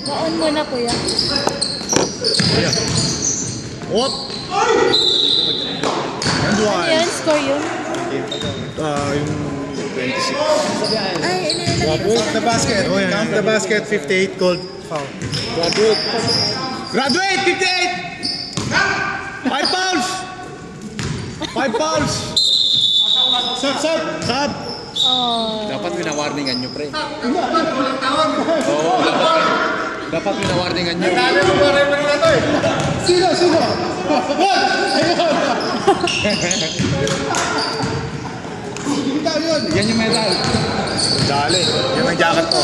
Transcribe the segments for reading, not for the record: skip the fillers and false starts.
Naon mo na, kuya. Kuya. What? Ano yan? Score yun? Yung 26. Ay, inilalagay ko Count the basket. Count the basket. 58 called foul. Graduate. Graduate! 58! 5 fouls! 5 fouls! Sub! Oh. Dapat winawarningan nyo, pre. Oo, dapat winawarningan nyo. Sino? Yan yung medal. Dali. Yan ang jacket ko.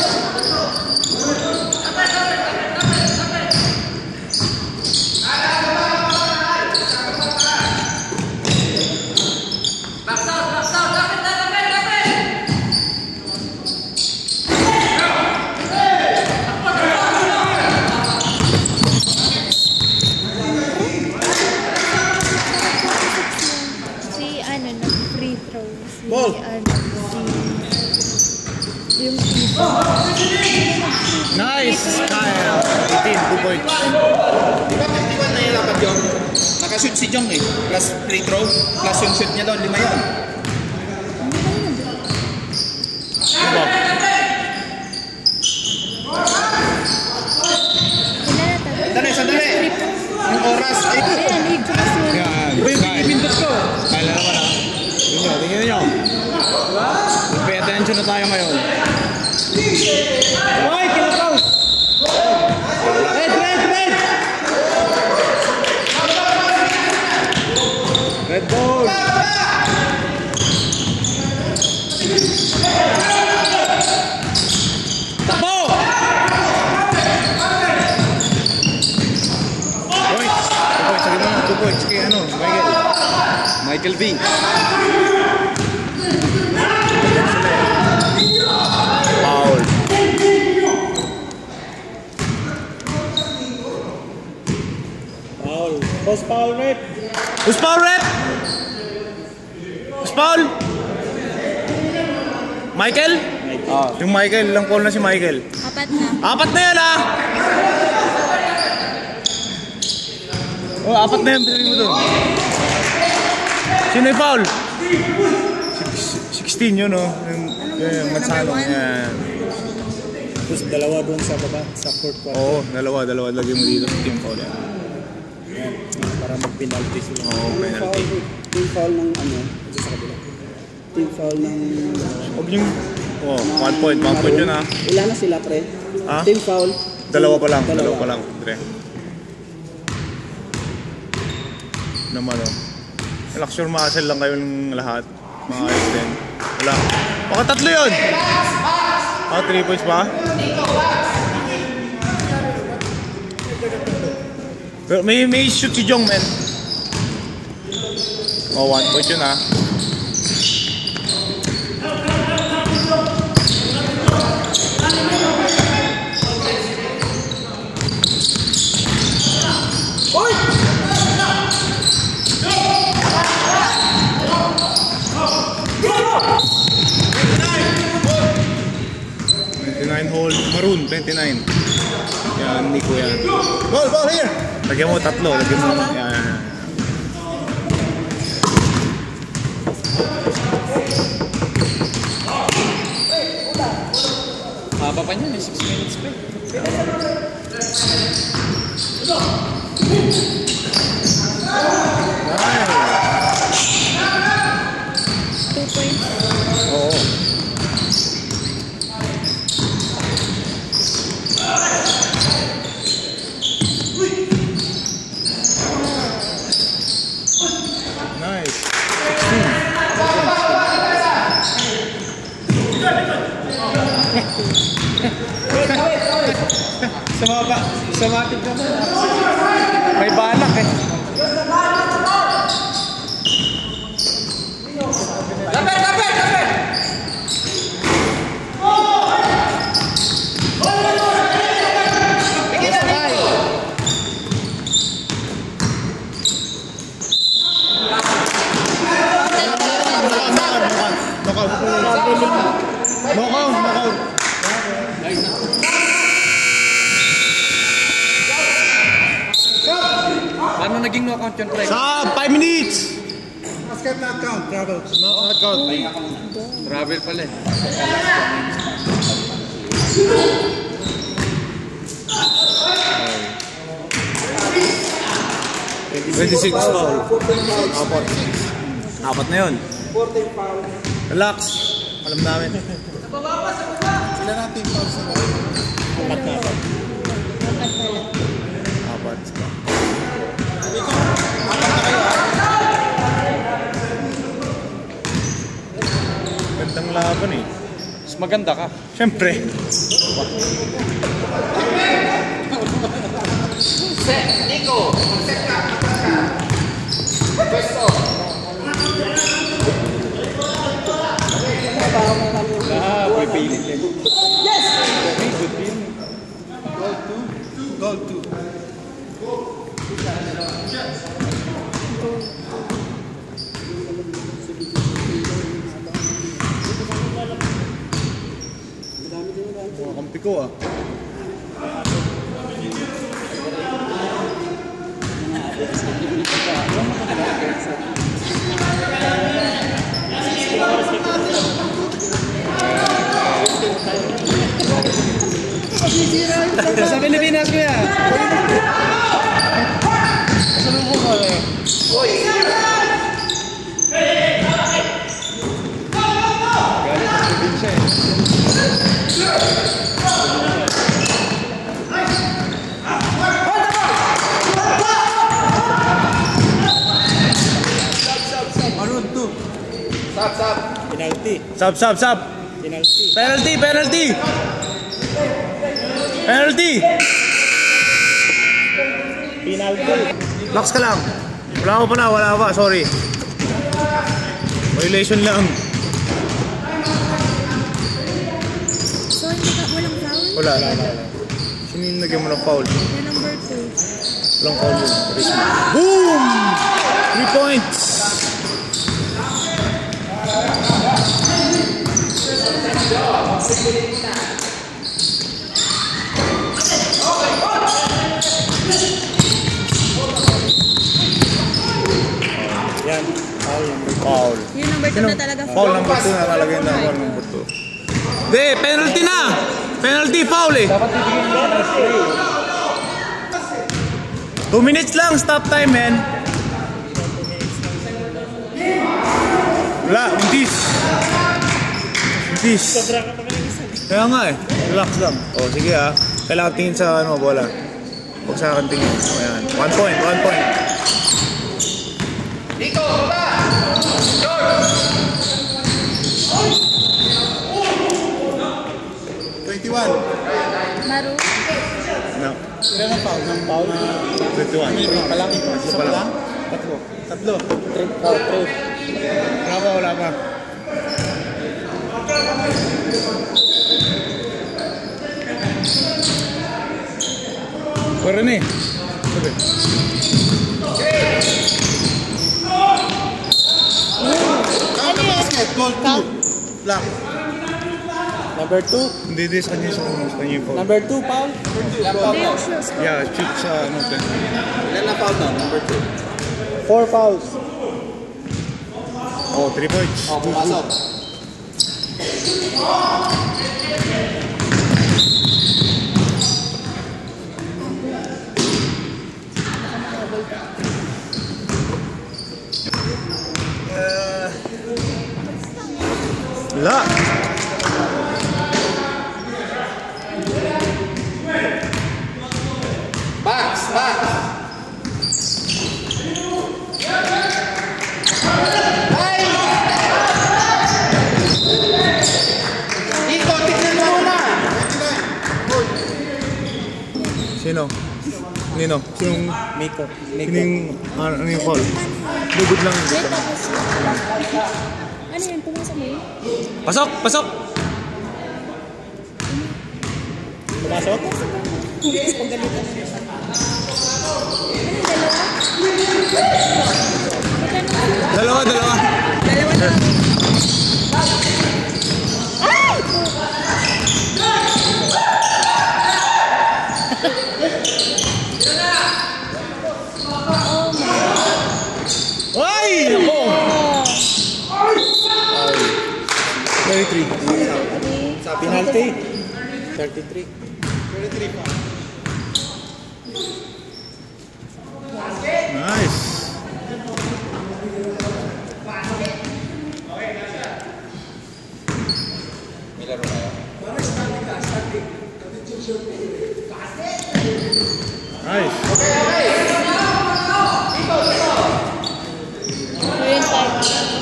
Free throws. Ball. Yung Nice! Kyle. 18, 2 points. Di ba 51 na yung dapat yun? Nakashoot si Jong eh. Plus free throw. Plus yung shoot niya doon. 5 yun. Sandali. Yung oras. Yan. Iba yung pinipindot ko. Kaya naman ha. Tingnan nyo. Pay attention na tayo ngayon. Ay, kinapause. Red ball. Takbo! Points. 2 points. Kaya ano, Michael V. Foul. Post foul rep. Who's foul rep? Who's foul? Michael? Yung Michael, ilang call na si Michael? 4 na. 4 na yan ha! Oh, 4 na yan, pinagin mo doon. Sino yung foul? 16 yun oh. Yung Matsano. Yan. Tapos dalawa doon sa baba, sa court ko. Oo, dalawa. Lagyan mo dito sa team foul yan. Para mag-penalty sila. Oo, penalty. Team foul ng ano? Sa kabila. Team foul ng... Huwag yung... Oh, 1 point yun ha. Ilan na sila, pre? Ha? Team foul? Dalawa pa lang, Dre. Naman oh. Relax your muscle lang kayo ng lahat. Mga ayos din. Wala. Baka 3 yun! 3 points pa? Pero may shoot si Jong, men. Oh, 1 point yun ha. Hole maroon 29. Yan, Nico yan. Ball here. Lagyan mo 3, lagyan mo. Yan. Haba pa niya, 6 minutes pa. Oo. Nice. 16. Sumatig naman. May balak eh. Lapit! Knockout. Magiging no count yun, Trey. Sub! 5 minutes! Basket not count, travel. No, not count. Travel pala eh. 26 foul. Apat na yun. 14 foul. Relax. Alam namin. Sila natin foul sa Apat. Gandang laban eh. Mas maganda ka. Siyempre. Set, Nico. Set ka. Pwesto. Pipilit yan. Yes! Very good team. Goal 2. Mga kampi ko ah. Sa Pilipinas ko yan. Maroon 2. Sab. Penalty. Sub. Penalty. Penalty. Relax ka lang. Wala pa. Sorry. Violation lang. So, hindi ka walang foul? Wala. Sino yung nagyan mo ng foul? Yung number 2. Walang foul yun. Boom! 3 points! Yan. Foul. Yung number 2 na talaga Foul number 2 na talaga yung foul number 2. Hindi, penalty na! Penalty, foul eh! 2 minutes lang, stop time, man! Wala, buntis! Kaya nga eh, relax lang. O, sige ah. Kailangan tingin sa bola. Huwag sa akin tingin. Ayan, 1 point. Nico, ba? George! 21. Maru. No, Ilan ang foul? Ng foul? 21. Palang. Isa pa lang? Tatlo. 3 foul. 3. Wala pa. Pwede na eh. Sabi. Basket. Goal 2. Black. Number 2. Hindi sa kanya yung foul. Number 2 foul. Hindi yung shoes ko. Yeah, shoot sa ano. Ilan na foul na? Number 2. 4 fouls. Oh, 3 points. Pumasok. Wala. Box. Nico, tignan mo muna. Sino? Nino? Sinong... Miko. Sino yung... Ano yung call? Lugod lang yung Wait, tapos. Ano yan? Pumasok mo yun? Pasok! Pumasok? Pagalitan na siya. Ano yung dalawa? Dalawa. Dalawa na. Oh my 30. 33. 33 pa. Nice. May laro na yun. Nice.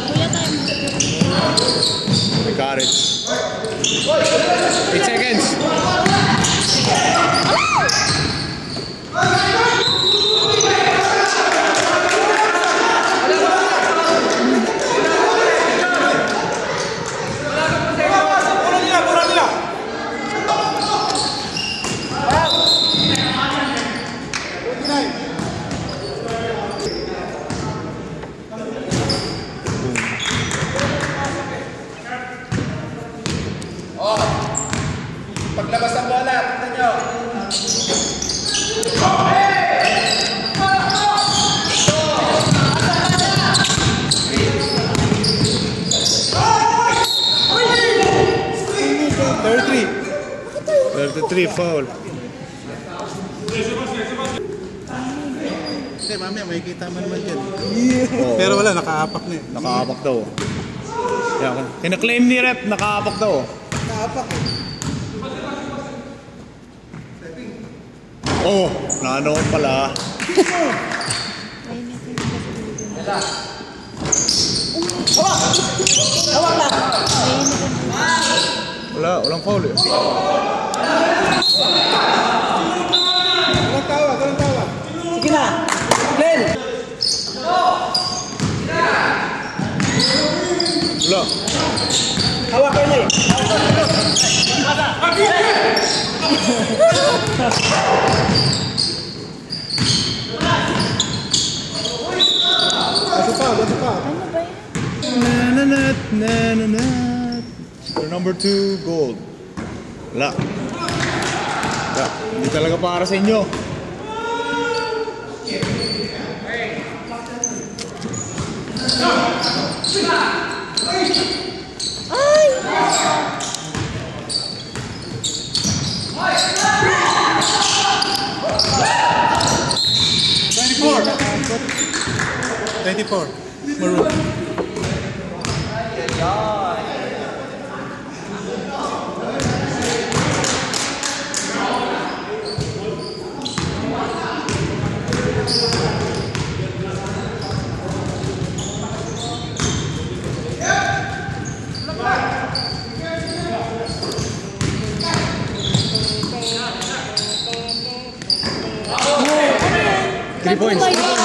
Kuya time. Kuya time. I got it. 8 seconds. Paglabas ng bola, tignan nyo. Thirty-three. 33 foul. Hindi, mamaya may kita man naman dyan. Oo. Pero wala, nakaapak na eh. Nakaapak daw. Kaya, kina-claim ni Rep, nakaapak daw. Nakaapak eh. Oh, naano pala. Walang foul eh. Walang tawa, walang tawa. Sige na. Glenn. Wala. Hawak kayo na eh. Bato pa, bato pa. Nananat, nananat. Score number 2, gold. Wala. Wala. Hindi talaga para sa inyo. Four. 24. Maroon. Three points. Ano ba yun?